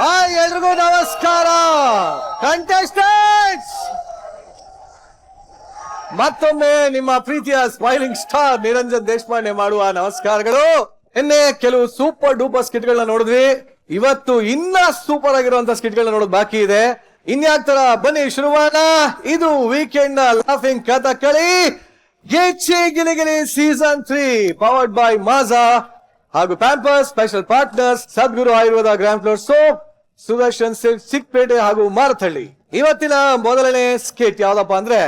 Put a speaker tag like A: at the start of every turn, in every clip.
A: Hi ಎಲ್ರಿಗೂ ನಮಸ್ಕಾರ. Contestants, ಮತ್ತೊಮ್ಮೆ ನಿಮ್ಮ ಪ್ರೀತಿಯ ಸ್ಮೈಲಿಂಗ್ ಸ್ಟಾರ್ ನಿರಂಜನ್ ದೇಶಪಾಂಡೆ ಮಾಡುವ ನಮಸ್ಕಾರಗಳು. ನಿನ್ನೆ ಕೆಲವು ಸೂಪರ್ ಡೂಪರ್ ಸ್ಕಿಟ್ ಗಳನ್ನ ನೋಡಿದ್ವಿ. ಇವತ್ತು ಇನ್ನ ಸೂಪರ್ ಆಗಿರುವಂತ ಸ್ಕಿಟ್ ಗಳನ್ನ ನೋಡೋದು ಬಾಕಿ ಇದೆ. ಇನ್ಯಾಕ್ತರ ಬನ್ನಿ ಶುರುವಾನ. ಇದು ವೀಕೆಂಡ್ ನ laughing Kathakali Gichi Giligili season 3 powered by Maaza ಹಾಗೂ Pampers. Special partners Sadguru Ayurveda grand floor soap, Sudarshan silk Chickpet ಹಾಗೂ ಮಾರತಹಳ್ಳಿ. ಇವತ್ತಿನ ಮೊದಲನೇ ಸ್ಕಿಟ್ ಯಾವ್ದಪ್ಪ ಅಂದ್ರೆ,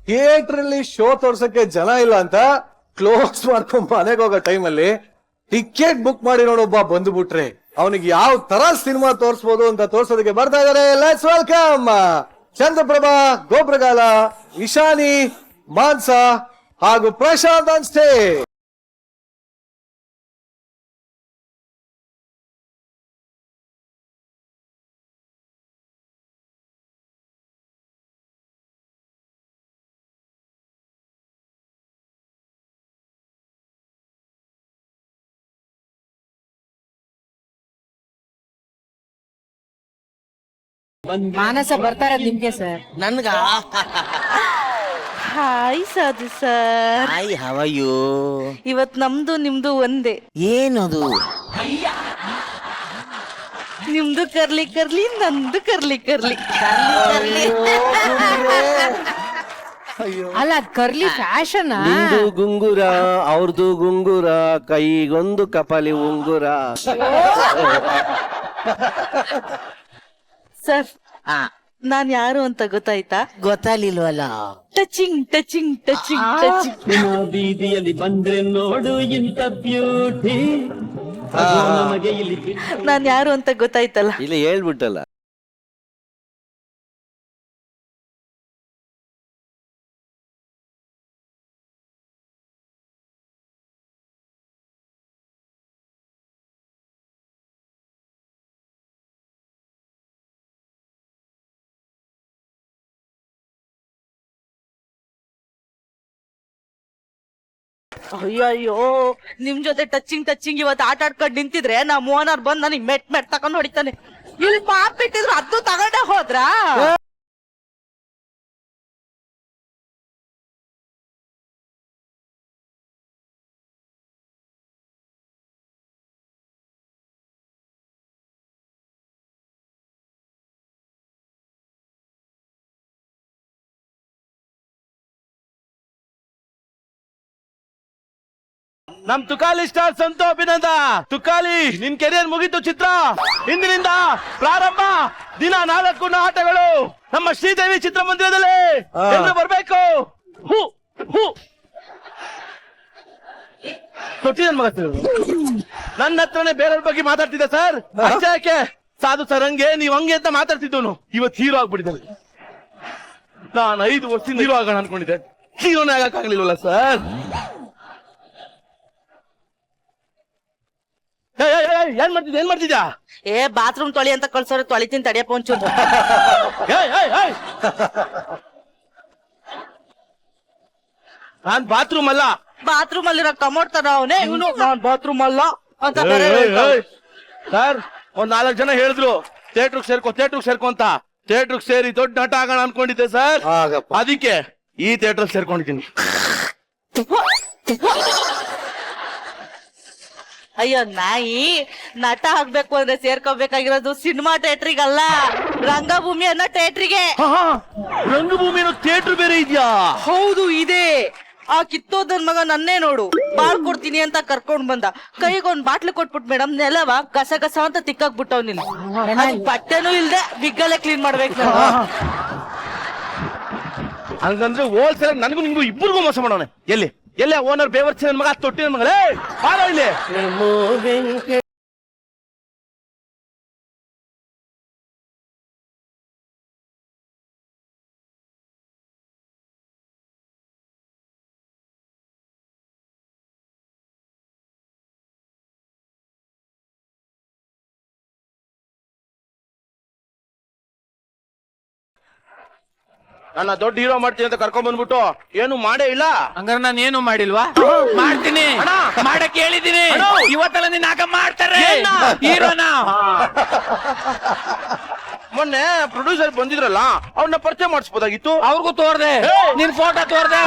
A: ಥಿಯೇಟರ್ ಅಲ್ಲಿ ಶೋ ತೋರ್ಸಕ್ಕೆ ಜನ ಇಲ್ಲ ಅಂತ ಕ್ಲೋಸ್ ಮಾಡ್ಕೊಂಡ್ ಮನೆಗೆ ಹೋಗೋ ಟೈಮ್ ಅಲ್ಲಿ ಟಿಕೆಟ್ ಬುಕ್ ಮಾಡಿ ನೋಡೊಬ್ಬ ಬಂದ್ಬಿಟ್ರೆ ಅವನಿಗೆ ಯಾವ ತರ ಸಿನಿಮಾ ತೋರಿಸಬಹುದು ಅಂತ ತೋರ್ಸೋದಕ್ಕೆ ಬರ್ತಾ ಇದಾರೆ. ಲೆಟ್ಸ್ ವೆಲ್ಕಮ್ ಚಂದ್ರಪ್ರಭಾ, ಗೋಬ್ರಗಾಲ, ಇಶಾನಿ, ಮಾನ್ಸಾ ಹಾಗೂ ಪ್ರಶಾಂತ್ ಆನ್ ಸ್ಟೇಜ್.
B: ಮಾನಸ ಬರ್ತಾರ ನಿಮ್ಗೆ ಸರ್.
C: ನನ್ಗ
B: hi Sadhu sir.
C: Hi, how are you?
B: ಇವತ್ ನಮ್ದು ನಿಮ್ದು ಒಂದೇ.
C: ಏನದು?
B: ನಿಮ್ದು ಕರ್ಲಿ ಕರ್ಲಿ, ನಂದು ಕರ್ಲಿ ಕರ್ಲಿ. ಅಲ್ಲ, ಕರ್ಲಿ ಫ್ಯಾಷನ್.
D: ನಿಂದು ಗುಂಗುರ, ಅವ್ರದ್ದು ಗುಂಗುರ, ಕೈಗೊಂದು ಕಪಾಲಿ ಉಂಗುರ.
B: ಸರ್, ನಾನ್ ಯಾರು ಅಂತ ಗೊತ್ತಾಯ್ತಾ?
C: ಗೊತ್ತಾಗ್ಲಿಲ್ವಲ್ಲ.
B: Touching touching touching touching.
E: ಬೀದಿಯಲ್ಲಿ ಬಂದ್ರೆ ನೋಡು ಇಂತ ಬ್ಯೂಟಿ.
B: ನಾನ್ ಯಾರು ಅಂತ ಗೊತ್ತಾಯ್ತಲ್ಲ?
D: ಇಲ್ಲ, ಹೇಳ್ಬಿಟ್ಟಲ್ಲ.
B: ಅಯ್ಯಯ್ಯೋ, ನಿಮ್ ಜೊತೆ ಟಚಿಂಗ್ ಟಚಿಂಗ್ ಇವತ್ತು ಆಟ ಆಡ್ಕೊಂಡ್ ನಿಂತಿದ್ರೆ ನಮ್ ಓನರ್ ಬಂದ್ ನನಗ್ ಮೆಟ್ ಮೆಟ್ ತಕೊಂಡ್ ಹೊಡಿತಾನೆ. ಇಲ್ಲಿ ಪಾಪ್ ಬಿಟ್ಟಿದ್ರು ಅದು ತಗೊಂಡೆ ಹೋದ್ರಾ?
D: ನಮ್ ತುಕಾಲಿ ಸ್ಟಾರ್ ಸಂತು ಅಭಿನಂದ. ತುಕಾಲಿ, ನಿನ್ ಕೆರಿಯರ್ ಮುಗಿತು. ಚಿತ್ರ ಇಂದಿನಿಂದ ಪ್ರಾರಂಭ. ದಿನ 4 ಆಟಗಳು ನಮ್ಮ ಶ್ರೀದೇವಿ ಚಿತ್ರಮಂದಿರದಲ್ಲಿ. ಎಲ್ಲರೂ ಬರ್ಬೇಕು. ಹೂ ಹೂ ತೊಟ್ಟಿ ನನ್ ಮಗ ನನ್ನ ಹತ್ರನೇ ಬೇರೆಯವ್ರ ಬಗ್ಗೆ ಮಾತಾಡ್ತಿದ್ದೆ ಸರ್. ಅಷ್ಟೇ ಯಾಕೆ ಸಾಧು ಸರ್ ಹಂಗೆ ನೀವ್ ಹಂಗೆ ಅಂತ ಮಾತಾಡ್ತಿದ್ದವನು ಇವತ್ತು ಹೀರೋ ಆಗ್ಬಿಟ್ಟಿದ್ದಾನೆ. ನಾನು 5 ವರ್ಷದಿಂದ ಹೀರೋ ಆಗೋಣ ಅನ್ಕೊಂಡಿದ್ದೆ. ಹೀರೋನೇ ಆಗಕ್ಕಾಗ್ಲಿಲ್ವಲ್ಲ ಸರ್. ಏನ್ ಮಾಡ್ತಿದ್ಯಾ?
B: ಬಾತ್ರೂಮ್ ತೊಳಿ ಅಂತ ಕಳ್ಸೋರು ತೊಳಿತೀನಿ ತಡಿಯಪ್ಪ ಒಂಚೂರು.
D: ನಾನ್ ಬಾತ್ರೂಮ್ ಅಲ್ಲ.
B: ಬಾತ್ರೂಮ್ ಅಲ್ಲಿರೋ ಕಮೋಡ್ ತರ ಅವನೇ ಇವನು. ನಾನ್ ಬಾತ್ರೂಮ್ ಅಲ್ಲ ಅಂತ
D: ಸರ್, 4 ಜನ ಹೇಳಿದ್ರು ಥಿಯೇಟ್ರಿಗೆ ಸೇರ್ಕೊ ಅಂತ. ಥಿಯೇಟ್ರಿಗೆ ಸೇರಿ ದೊಡ್ಡ ನಟ ಆಗೋಣ ಅನ್ಕೊಂಡಿದ್ದೆ ಸರ್. ಅದಕ್ಕೆ ಈ ಥಿಯೇಟರ್ ಸೇರ್ಕೊಂಡಿದ್ದೀನಿ.
B: ಅಯ್ಯೋ ನಾಯಿ, ನಟ ಆಗ್ಬೇಕು ಅಂದ್ರೆ ಸೇರ್ಕೋಬೇಕಾಗಿರೋದು ಸಿನಿಮಾ ಥಿಯೇಟ್ರಿಗಲ್ಲ, ರಂಗಭೂಮಿ ಅನ್ನೋ ಥಿಯೇಟ್ರಿಗೆ.
D: ರಂಗಭೂಮಿ ಅನ್ನೋ ಥಿಯೇಟರ್ ಬೇರೆ ಇದ್ಯಾ?
B: ಹೌದು ಇದೆ. ಆ ಕಿತ್ತೋದನ್ ಮಗ ನನ್ನೇ ನೋಡು, ಬಾಳ್ಕೊಡ್ತೀನಿ ಅಂತ ಕರ್ಕೊಂಡ್ ಬಂದ. ಕೈಗೊಂದ್ ಬಾಟ್ಲು ಕೊಟ್ಬಿಟ್ ಮೇಡಮ್, ನೆಲವ ಗಸ ಗಸ ಅಂತ ತಿಕ್ಕಾಕ್ಬಿಟ್ಟವ್ನಿಲ್ಲ. ಬಟ್ಟೆನೂ ಇಲ್ದೆ ಬಿಗ್ಗಲ್ಲೇ ಕ್ಲೀನ್ ಮಾಡ್ಬೇಕು ನಾನು.
D: ಹಂಗಂದ್ರೆ ಹೋಲ್ಸೇಲ್ ನನಗೂ ನಿಂಗೂ ಇಬ್ಬರಿಗೂ ಮೋಸ ಮಾಡೋಣ. ಎಲ್ಲಿ ಓನರ್ ಬೇವರ್ಸಿ ನನ್ ಮಗ, ತೊಟ್ಟಿ ನನ್ ಮಗಳೇ ಬಾರೋ ಇಲ್ಲಿ. ನನ್ನ ದೊಡ್ಡ ಹೀರೋ ಮಾಡ್ತೀನಿ ಅಂತ ಕರ್ಕೊಂಡ್ ಬಂದ್ಬಿಟ್ಟು ಏನು ಮಾಡೇ ಇಲ್ಲ.
F: ಹಂಗಾರೆ ನಾನು ಏನು ಮಾಡಿಲ್ವಾ? ಮಾಡ್ತೀನಿ, ಮಾಡಕ್ ಹೇಳಿದೀನಿ. ಇವತ್ತೆಲ್ಲ ನಿನ್ನ ಆಗ ಮಾಡ್ತಾರೆ ಹೀರೋನ.
D: ಮೊನ್ನೆ ಪ್ರೊಡ್ಯೂಸರ್ ಬಂದಿದ್ರಲ್ಲ, ಅವ್ರನ್ನ ಪರಿಚಯ ಮಾಡಿಸ್ಬೋದಾಗಿತ್ತು.
F: ಅವ್ರಿಗೂ ತೋರ್ದೆ, ನಿನ್ ಫೋಟೋ ತೋರ್ದೆ.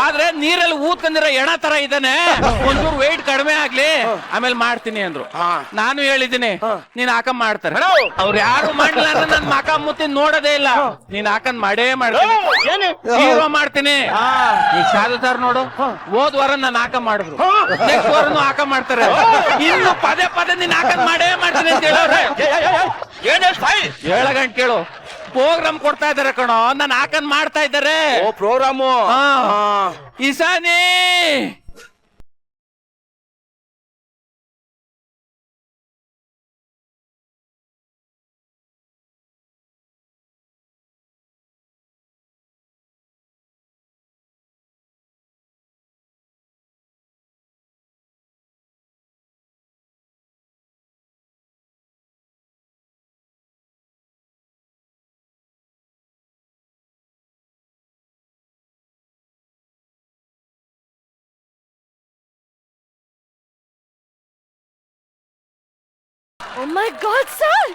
F: ಆದ್ರೆ ನೀರಲ್ಲಿ ಊದ್ಕೊಂಡಿರೋ ಎಣ ತರ ಇದ್ದಾನೆ, ಒಂಚೂರು ವೆಯ್ಟ್ ಕಡಿಮೆ ಆಗ್ಲಿ ಆಮೇಲೆ ಮಾಡ್ತೀನಿ ಅಂದ್ರು. ನಾನು ಹೇಳಿದ್ದೀನಿ ನೀನ್ ಹಾಕಂದ್ ಮಾಡ್ತಾರೆ. ಅವ್ರು ಯಾರು ಮಾಡ್ಲಿಲ್ಲ ಅಂದ್ರೆ ನನ್ ಮಕ ಮುತ್ತಿ ನೋಡೋದೇ ಇಲ್ಲ. ನೀನ್ ಹಾಕಂದ್ ಮಾಡೇ ಮಾಡ್ತೀನಿ, ಹೀರೋ ಮಾಡ್ತೀನಿ. ಈಗ ಸಾಧು ಸರ್ ನೋಡು, ಹೋದ್ ವಾರ ನಾನು ಹಾಕ ಮಾಡಿದ್ರು, ನೆಕ್ಸ್ಟ್ ವಾರನು ಹಾಕ ಮಾಡ್ತಾರೆ. ಇನ್ನು ಪದೇ ಪದೇ ನೀನ್ ಹಾಕಂದ್ ಮಾಡೇ ಮಾಡ್ತೀನಿ ಅಂತ ಹೇಳೋರೆ. ಹೇಳಗಂಟ್ ಕೇಳು, ಪ್ರೋಗ್ರಾಮ್ ಕೊಡ್ತಾ ಇದಾರೆ ಕಣೋ, ನಾನು ಹಾಕಂದ್ ಮಾಡ್ತಾ ಇದ್ದಾರೆ.
D: ಓ ಪ್ರೋಗ್ರಾಮು.
F: ಇಸಾನಿ
B: ಓ ಮೈ ಗಾಡ್ ಸರ್,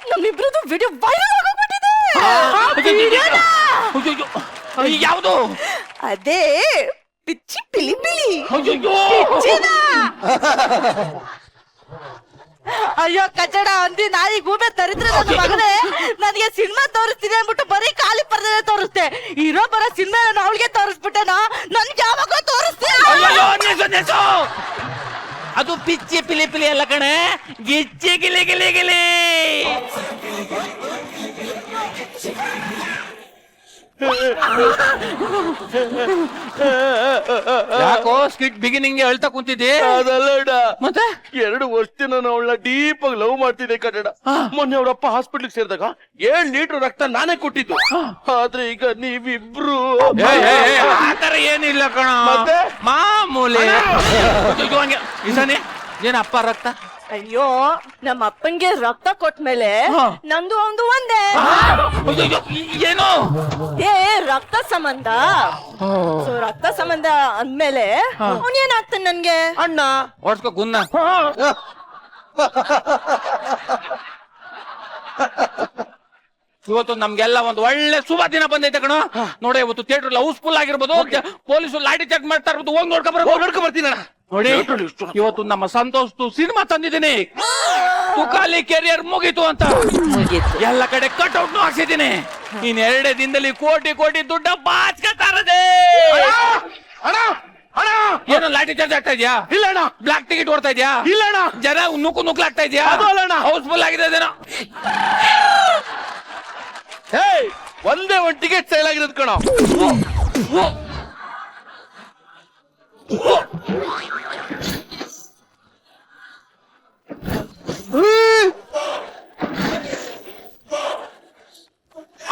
B: ನಮ್ಮಿಬ್ರದ್ದು ವಿಡಿಯೋ ವೈರಲ್ ಆಗೋಗ್ಬಿಟ್ಟಿದೆ.
F: ಯಾವುದು?
B: ಅದೇ ಪಿಚ್ಚಿ ಪಿಲಿ ಪಿಲಿ. ಅಯ್ಯೋ ಕಚಡ ಅಂದಿ ನಾಯಿ ಗೂಬೆ ತರಿದ್ರೆ ನನ್ನ ಮಗನೇ, ನನಗೆ ಸಿನಿಮಾ ತೋರಿಸ್ತೀನಿ ಅಂದ್ಬಿಟ್ಟು ಬರೀ ಖಾಲಿ ಪರದೆ ತೋರಿಸ್ತೆ. ಇರೋ ಬರೋ ಸಿನಿಮಾ ನಾನು ಅವಳಿಗೆ ತೋರಿಸ್ಬಿಟ್ಟೆನಾ? ನನ್ಗೆ ಯಾವಾಗ ತೋರಿಸ್ತೀಯ?
F: ಅದು ಪಿಚ್ಚಿ ಪಿಲಿ ಪಿಲಿ ಅಲ್ಲ ಕಣೆ, ಗಿಚ್ಚಿ ಗಿಲಿ ಗಿಲಿ ಗಿಲಿ. ಯಾಕೋ ಸ್ಕಿಟ್ ಬಿಗಿನಿಂಗ್ ಅಳ್ತಾ ಕುಂತಿದ್ದೆ?
D: ಅದಲ್ಲ,
F: ಮತ್ತೆ
D: 2 ವರ್ಷದಿಂದ ನಾನು ಅವಳನ್ನ ಡೀಪ್ ಆಗಿ ಲವ್ ಮಾಡ್ತಿದ್ದೆ ಕನ್ನಡ. ಮೊನ್ನೆ ಅವ್ರಪ್ಪ ಹಾಸ್ಪಿಟ್ಲಿಗೆ ಸೇರಿದಾಗ 7 ಲೀಟರ್ ರಕ್ತ ನಾನೇ ಕೊಟ್ಟಿದ್ದು. ಆದ್ರೆ ಈಗ ನೀವಿಬ್ರು
F: ಆತರ ಏನಿಲ್ಲ ಕಣ,
D: ಮತ್ತೆ?
F: ಮಾಮೂಲಿ. ಇಸಾನೆ ಏನ ಅಪ್ಪ ರಕ್ತ?
B: ಅಯ್ಯೋ, ನಮ್ಮ ಅಪ್ಪನ್ಗೆ ರಕ್ತ ಕೊಟ್ಮೇಲೆ ನಂದು ಒಂದು ಒಂದೇ.
F: ಏನು?
B: ಏ ರಕ್ತ ಸಂಬಂಧ. ಸೊ ರಕ್ತ ಸಂಬಂಧ ಅಂದ್ಮೇಲೆ ಅವನೇನಾಗ್ತಾನೆ ನನ್ಗೆ?
D: ಅಣ್ಣ
F: ಓಡಿಸ್ಕೊ ಗುನ್ನ. ಇವತ್ತು ನಮ್ಗೆಲ್ಲ ಒಂದು ಒಳ್ಳೆ ಶುಭ ದಿನ ಬಂದೈತೆ ಕಣ. ನೋಡಿ, ಇವತ್ತು ಥಿಯೇಟರ್ ಹೌಸ್ಫುಲ್ ಆಗಿರ್ಬೋದು, ಪೊಲೀಸರು ಲಾಠಿ ಚಾರ್ಜ್ ಮಾಡ್ತಾ ಇರ್ಬೋದು. ಹೋಗಿ ನೋಡ್ಕೊಂಡ್ ಬರ್ತೀನಿ ಅಣ್ಣ. ನೋಡಿ, ಇವತ್ತು ನಮ್ಮ ಸಂತೋಷ್ ಸಿನಿಮಾ ತಂದಿದ್ದೀನಿ, ತುಕಾಲಿ ಕೆರಿಯರ್ ಮುಗೀತು ಅಂತ. ಎಲ್ಲ ಕಡೆ ಕಟ್ಔಟ್ ಹಾಕ್ಸಿದ್ದೀನಿ. ಇನ್ 2 ದಿನದಲ್ಲಿ ಕೋಟಿ ಕೋಟಿ ದುಡ್ಡ ಬಾಚ್ಕತಾರದೆ. ಏನು ಲಾಠಿ ಚಾರ್ಜ್ ಆಗ್ತಾ ಇದೆಯಾ?
D: ಇಲ್ಲ ಅಣ್ಣ.
F: ಬ್ಲಾಕ್ ಟಿಕೆಟ್ ಓಡ್ತಾ ಇದೆಯಾ?
D: ಇಲ್ಲ ಅಣ್ಣ.
F: ಜನ ನುಗ್ಲಾಗ್ತಾ ಇದೆಯಾ? ಹೌಸ್ಫುಲ್ ಆಗಿದೆ ಅದೇನೋ.
D: ಒಂದೇ ಒಂದು ಟಿಕೆಟ್ ಸೇಲ್ ಆಗಿರೋದು ಕಣ.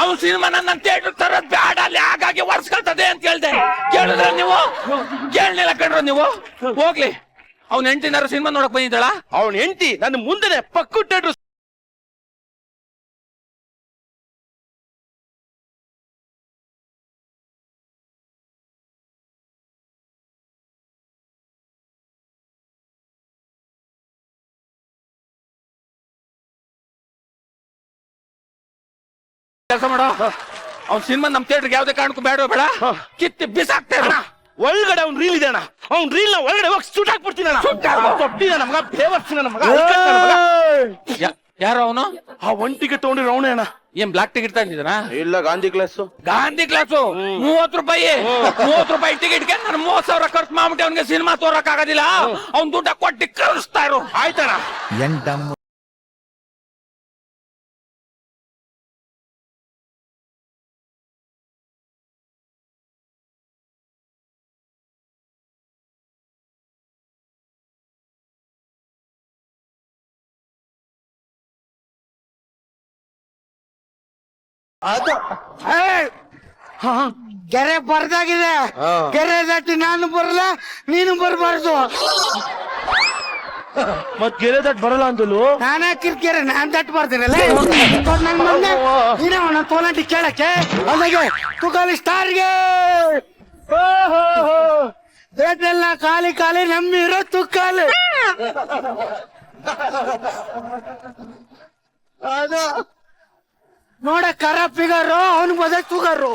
F: ಅವ್ನು ಸಿನಿಮಾ ನನ್ನ ಥಿಯೇಟರ್ ತರೋದ್ ಬೇಡ, ಅಲ್ಲಿ ಹಾಗಾಗಿ ವರ್ಷಕಲ್ತದೆ ಅಂತ ಹೇಳ್ದೆ. ಕೇಳಿದ್ರ ನೀವು? ಕೇಳಲಿಲ್ಲ ಕಣ್ರ ನೀವು. ಹೋಗ್ಲಿ, ಅವ್ನ ಹೆಂಡತಿನಾರು ಸಿನಿಮಾ ನೋಡಕ್ ಬಂದಿದ್ದಾಳ?
D: ಅವನ ಹೆಂಡತಿ ನನ್ನ ಮುಂದೆನೆ ಪಕ್ಕು ಥಿಯೇಟರ್
F: ಕೆಲಸ ಮಾಡೋ. ಅವ್ನ ಸಿನಿಮಾ ನಮ್ ಥಿಯೇಟರ್ಗೆ ಯಾವ್ದೇ ಕಾರಣಕ್ಕೂ ಬೇಡ ಬೇಡ, ಕಿತ್ತಿ ಬಿಸಾಕ್ತೇ.
D: ಒಳಗಡೆ ಅವ್ನ್ ರೀಲ್ ಇದೆ ಅಣ್ಣ. ಅವ್ನ್ ರೀಲ್ ನ ಒಳಗಡೆ ಹೋಗಿ ಶೂಟ್ ಹಾಕ್ಬಿಡ್ತೀನಿ ಅಣ್ಣ. ನಮಗ ಫೇವರ್ಸ್ ನಮಗ.
F: ಯಾರು ಅವನು?
D: ಆ 1 ಟಿಕೆಟ್ ತಗೊಂಡಿರೋ ಅವನೇ ಅಣ್ಣ.
F: ಏನ್ ಬ್ಲಾಕ್ ಟಿಕೆಟ್ ತಂದಿದ್ದಾನ?
D: ಇಲ್ಲ, ಗಾಂಧಿ ಕ್ಲಾಸ್.
F: ಗಾಂಧಿ ಕ್ಲಾಸು 30 ರೂಪಾಯಿ. 30 ರೂಪಾಯಿ ಟಿಕೆಟ್ಗೆ ನಾನು 30,000 ಖರ್ಚು ಮಾಡ್ಬಿಟ್ಟು ಅವ್ನಿಗೆ ಸಿನಿಮಾ ತೋರಕ್ ಆಗೋದಿಲ್ಲ. ಅವ್ನ್ ದುಡ್ಡ ಕೊಟ್ಟಿ ಕಳಿಸ್ತಾ ಇರು.
D: ಆಯ್ತಣ್ಣ.
G: ಕೆರೆ ಬರ್ದಾಗಿದೆ. ಕೆರೆ ದಾಟಿ ನಾನು ಬರಲ್ಲ, ನೀನು ಬರಬಾರ್ದು.
D: ಮತ್ ಗೆರೆ ದಟ್ ಬರಲ್ಲ ಅಂತಲು
G: ನಾನೇ ಕಿರ್ಕಿರ ನಾನ್ ದಟ್ ಬರ್ತೀನಲ್ಲ ನನ್ ಮೊನ್ನೆ ನೀನೇ ಅವನ ತೋಲಾಂಟಿ ಕೇಳಕ್ಕೆ ಅಲ್ಲಿಗೆ ತುಕಾಲಿ ಸ್ಟಾರ್ಗೆ ಬೇಟೆಲ್ಲ ಖಾಲಿ ಖಾಲಿ ನಮ್ಮಿರೋ ತುಕ್ಕಾಲಿ ಅದು ನೋಡ ಕರ ಫಿಗರು ಅವನು ಬದ ತುಗರು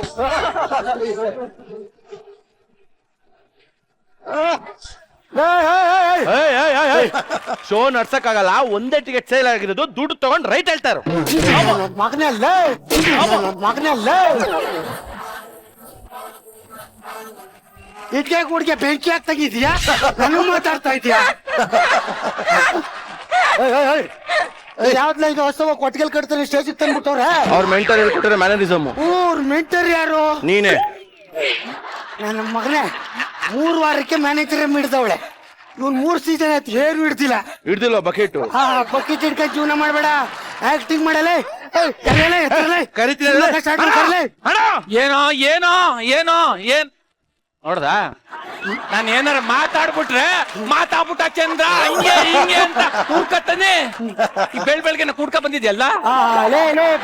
D: ಶೋ ನಡ್ಸಕ್ ಆಗಲ್ಲ, ಒಂದೇ ಟಿಕೆಟ್ ಸೇಲ್ ಆಗಿರೋದು, ದುಡ್ಡು ತಗೊಂಡ್ ರೈಟ್ ಹೇಳ್ತಾರ.
G: ಮಗನಲ್ಲ ಮಗನಲ್ಲ ಇಟ್ಕೆ ಗುಡ್ಗೆ ಬೆಂಕಿ ಹಾಕ್ ತೆಗಿದ್ಯಾ ನಾನು ಮಾತಾಡ್ತಾ ಇದೀಯಾ ಯಾವ್ದ್ಲ ಇದು ಹೊಸ ಕೊಟ್ಟಿಗೆ ಕಟ್ತಾರೆ ಸ್ಟೇಜಿಗೆ ತಂದ್ಬಿಟ್ಟವ್ರ
D: ಅವ್ರ ಮೆಂಟರ್ ಹೇಳ್ಕೊಟ್ರೆ ಮ್ಯಾನರಿಸಮ್.
G: ಮೆಂಟರ್ ಯಾರು?
D: ನೀನೆ.
G: ನನ್ನ ಮಗನೇ 3 ವಾರಕ್ಕೆ ಮ್ಯಾನೇಜರ್ ಹಿಡ್ದವಳೆ. ಇವ್ನು 3 ಸೀಸನ್ ಆಯ್ತು ಏನು ಹಿಡ್ದಿಲ್ಲ.
D: ಹಿಡ್ದಿಲ್ವ ಬಕೆಟ್?
G: ಬಕೆಟ್ ಹಿಡ್ಕೊಂಡು ಜೀವನ ಮಾಡ್ಬೇಡ, ಆಕ್ಟಿಂಗ್ ಮಾಡಲೇ.
F: ಏನೋ ಏನೋ ಏನೋ ಏನ್ ನೋಡ್ದ, ನಾನ್ ಏನಾರ ಮಾತಾಡ್ಬಿಟ್ರೆ ಮಾತಾಡ್ಬಿಟ್ಟ ಚಂದ್ರ ಹಿಂಗೆ ಹಿಂಗೆ ಅಂತ ಕೂಡ್ಕತ್ತಾನೆ. ಬೆಳ್ಬೆಳ್ಗೆ ಕೂಡ್ಕ ಬಂದಿದ್ಯಲ್ಲ.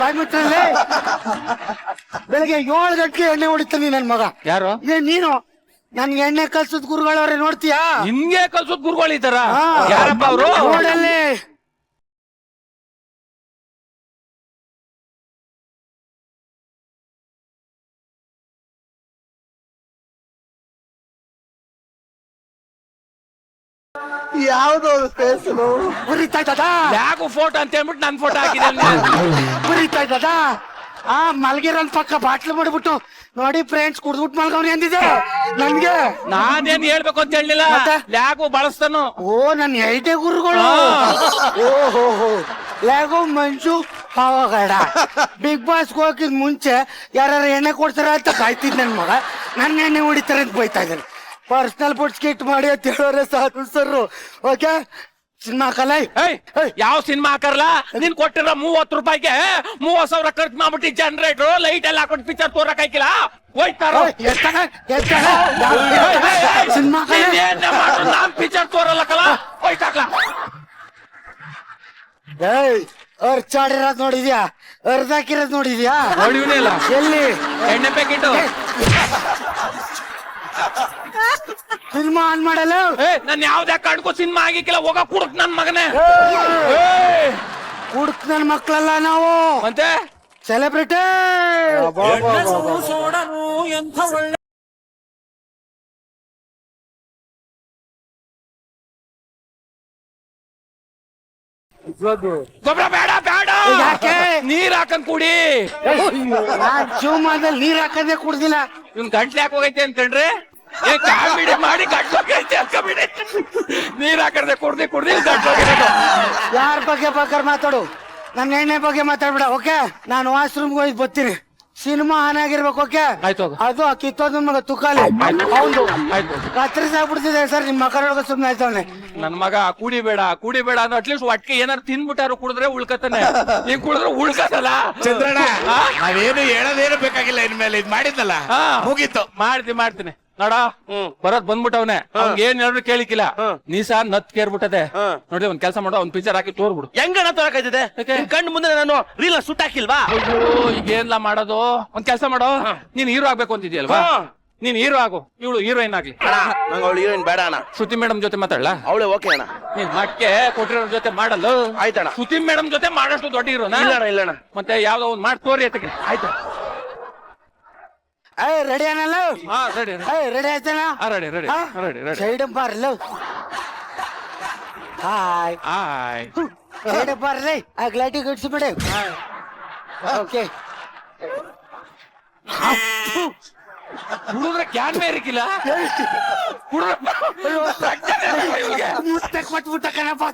G: ಬಾಯ್ಮಿತ್ರಲ್ಲೇ ಬೆಳಗ್ಗೆ 7 ಗಂಟೆಗೆ ಎಣ್ಣೆ ಹೊಡಿತಾನೆ ನನ್ ಮಗ.
F: ಯಾರು?
G: ನೀನು ನನ್ಗೆ ಎಣ್ಣೆ ಕಲ್ಸದ್ ಗುರುಗಳವ್ರೆ ನೋಡ್ತೀಯಾ?
F: ಹಿಂಗೆ ಕಲ್ಸೋದ್ ಗುರುಗಳಿದ್ದಾರ? ಯಾರಪ್ಪ ಅವರು?
G: ನೋಡಲ್ಲಿ
A: ಯಾವ್ದು ಫೇಸು
G: ಉರಿತಾ ಇದ್ದದ
F: ಯಾಕೋ ಫೋಟೋ ಅಂತ ಹೇಳ್ಬಿಟ್ಟು ನನ್ ಫೋಟೋ ಹಾಕಿದೆ.
G: ಉರಿತಾ ಇದ್ದದ ಮಲ್ಗಿರೋನ್ ಪಕ್ಕ ಬಾಟ್ಲು ಮಾಡ್ಬಿಟ್ಟು ನೋಡಿ ಫ್ರೆಂಡ್ಸ್ ಕುಡ್ದ್ಬಿಟ್ಟು ಮಲ್ಗವ್ರಿ ಅಂದಿದೆ ನನ್ಗೆ.
F: ನಾನೇನ್ ಹೇಳ್ಬೇಕು ಅಂತ ಹೇಳಿಲ್ಲ, ಯಾಕೋ ಬಳಸ್ತಾನು.
G: ಓ ನನ್ ಐಟೆ ಗುರುಗಳು. ಓಹೋ ಲ್ಯಾಗೋ ಮಂಜು ಪಾವಗಡ ಬಿಗ್ ಬಾಸ್ ಹೋಗಿದ್ ಮುಂಚೆ ಯಾರು ಎಣ್ಣೆ ಕೊಡ್ತಾರ ಅಂತ ಕಾಯ್ತಿದ್ ನನ್ ಮಗ. ನನ್ನ ಎಣ್ಣೆ ಹೊಡಿತಾರೆ ಅಂತ ಬೈತಾ ಇದ್ದಾನೆ. ಪರ್ಸನಲ್ ಫುಡ್ ಸ್ಕಿಟ್ ಮಾಡಿ ಅಂತ ಹೇಳೋರೆ ಸಾಕು ಸರ್. ಓಕೆ ಸಿನಿಮಾ ಕಲ
F: ಯಾವ ಸಿನಿಮಾ ಹಾಕರ್ಲ? ನೀನ್ ಕೊಟ್ಟಿರೋ 30 ರೂಪಾಯಿಗೆ 30,000 ಖರ್ಚು ಮಾಡ್ಬಿಟ್ಟು ಜನರೇಟರ್ ಲೈಟ್ ಎಲ್ಲ ಹಾಕೊಂಡು ಪಿಕ್ಚರ್ ತೋರಕ್ ಹಾಕಿಲ್ಲ. ಹೋಯ್ತಾರ
G: ಸಿನಿಮಾ
F: ನಾನ್ ಪಿಕ್ಚರ್ ತೋರಲ್ಲ ಕಲ ಹೋಯ್ತಾಕ್ಲ.
G: ಅರ್ಚಾಡಿರೋದ್ ನೋಡಿದ್ಯಾ? ಅರ್ಧಾಕಿರೋದ್ ನೋಡಿದ್ಯಾ?
F: ನೋಡಿವ್ನಿಲ್ಲ
G: ಎಲ್ಲಿ
F: ಎಣ್ಣೆ ಪ್ಯಾಕೆಟ್
G: ಸಿನಿಮಾ ಆನ್ ಮಾಡಲ್ಲ.
F: ನನ್ ಯಾವ್ದೇ ಕಾಡ್ಕೋ ಸಿನಿಮಾ ಆಗಿಕ್ಕಿಲ್ಲ. ಹೋಗ ಕುಡುಕ್ ನನ್ ಮಗನೇ.
G: ಹುಡುಕ್ ನನ್ ಮಕ್ಳಲ್ಲ ನಾವು,
F: ಮತ್ತೆ
G: ಸೆಲೆಬ್ರಿಟಿ.
F: ಗೊಬ್ಬರ ಬೇಡ ಬೇಡ,
G: ಯಾಕೆ?
F: ನೀರ್ ಹಾಕಂದ್ ಕುಡಿ.
G: ಜೀವಮಾನದಲ್ಲಿ ನೀರ್ ಹಾಕದೆ ಕುಡ್ದಿಲ್ಲ.
F: ಇವ್ನ್ ಗಂಟ್ಲೆ ಯಾಕೆ ಹೋಗೈತೆ ಅನ್ಕಂಡ್ರೆ ಕಾಮಿಡಿ ಮಾಡಿ ಗಂಟ್ಲೋಗೈತೆ ಅನ್ಕೊಂಬಿಡಿ. ನೀರ್ ಹಾಕದೆ ಕುಡ್ದಿ ಕುಡ್ದಿ ಗಂಟ್ಲೋಗಿರೋದು.
G: ಯಾರ ಬಗ್ಗೆ ಬೇಕಾದ್ರೆ ಮಾತಾಡು, ನನ್ನ ಎಣ್ಣೆ ಬಗ್ಗೆ ಮಾತಾಡ್ಬಿಡ. ಓಕೆ ನಾನು ವಾಶ್ರೂಮ್ಗೆ ಹೋಗಿ ಬರ್ತೀನಿ. ಸಿನಿಮಾ ಆನ್ ಆಗಿರ್ಬೇಕು. ಓಕೆ
F: ಆಯ್ತು.
G: ಅದು ಕಿತ್ತೋದ್ ಮಗ ತುಕಾಲಿ ಹೌದು ಕತ್ತರಿಸಾಗ್ಬಿಡ್ತಿದೆ ಸರ್. ನಿಮ್ ಮಕ್ಕಳೊಳಗ ಸುಮ್ನೆ ಆಯ್ತವನೆ
F: ನನ್ ಮಗ. ಕುಡಿಬೇಡ ಕುಡಿಬೇಡ ಅಂದ್ರೆ ಅಟ್ಲೀಸ್ಟ್ ಒಟ್ಟಿಗೆ ಏನಾರು ತಿನ್ಬಿಟ್ಟಾರು ಕುಡಿದ್ರೆ ಉಳ್ಕತಾನೆ. ನೀನ್ ಕುಡಿದ್ರೆ ಉಳ್ಕತ್ತಲ್ಲ
H: ಚಂದ್ರಣ್ಣ. ನಾವೇನು ಹೇಳೋದೇನು ಬೇಕಾಗಿಲ್ಲ, ಇನ್ಮೇಲೆ ಇದ್ ಮಾಡಿದ್ನಲ್ಲ ಮುಗೀತು.
F: ಮಾಡ್ತೀನಿ ನೋಡ. ಬರೋದ್ ಬಂದ್ಬಿಟ್ಟವನೆ, ಅವ್ನ್ಗೆ ಏನ್ ಹೇಳಿದ್ರು ಕೇಳಿಕಿಲ್ಲ. ನೀಸ ನತ್ ಕೇರ್ಬಿಟ್ಟದೆ. ನೋಡಿ ಒಂದ್ ಕೆಲಸ ಮಾಡೋ, ಒಂದ್ ಪಿಕ್ಚರ್ ಹಾಕಿ ತೋರ್ಬಿಡು.
D: ಹೆಂಗಣ ತೋರಕಾಯ್ತದೆ? ಕಣ್ಣು ಮುಂದೆ ನಾನು ರೀಲ್ ಸುಟ್ ಹಾಕಿಲ್ವಾ?
F: ಈಗ ಏನ್ಲ ಮಾಡೋದು? ಒಂದ್ ಕೆಲಸ ಮಾಡೋ, ನೀನ್ ಹೀರೋ ಆಗ್ಬೇಕು ಅಂತಿದ್ಯಲ್ವಾ? ನೀನ್ ಹೀರೋ ಆಗು, ಇವಳು ಹೀರೋಯಿನ್ ಆಗ್ಲಿ.
D: ನಂಗೆ ಅವಳು ಹೀರೋಯಿನ್ ಬೇಡ ಅಣ್ಣ.
F: ಶ್ರುತಿ ಮೇಡಮ್ ಜೊತೆ ಮಾತಾಡ್ಲಾ?
D: ಅವಳೆ ಓಕೆ ಅಣ್ಣ.
F: ನೀನ್ ಮಟ್ಕೆ ಕೊಟ್ಟಿರೋ ಜೊತೆ ಮಾಡಲ್ಲ.
D: ಆಯ್ತಣ್ಣ.
F: ಶ್ರುತಿ ಮೇಡಮ್ ಜೊತೆ ಮಾಡಷ್ಟು ದೊಡ್ಡ ಹೀರೋನ
D: ಇಲ್ಲಣ್ಣ.
F: ಮತ್ತೆ ಯಾವ್ದೋ ಒಂದ್ ಮಾಡಿ ತೋರಿ ಆಯ್ತು. ಆಯ್ತು
G: ರೆಡಿ ಏನಲ್ಲ?
F: ರೆಡಿ
G: ರೆಡಿ ಆಯ್ತಾನ?
F: ರೆಡಿ
G: ಸೈಡ್ ಬಾರ್ಲ. ಹಾಯ್ ಸೈಡ್ ಬಾರ್ಲಿ. ಆ ಗ್ಲಾಟಿ ಗಡ್ಸಿ ಬಿಡಿ. Okay
F: ಹುಡುಗ್ರೆ can ಮೇರಿಕಿಲ್ಲ.
G: ಮುತ್ತೆ ಕೊಟ್ಬಿಟ್ಟ ಕಣಪ್ಪ.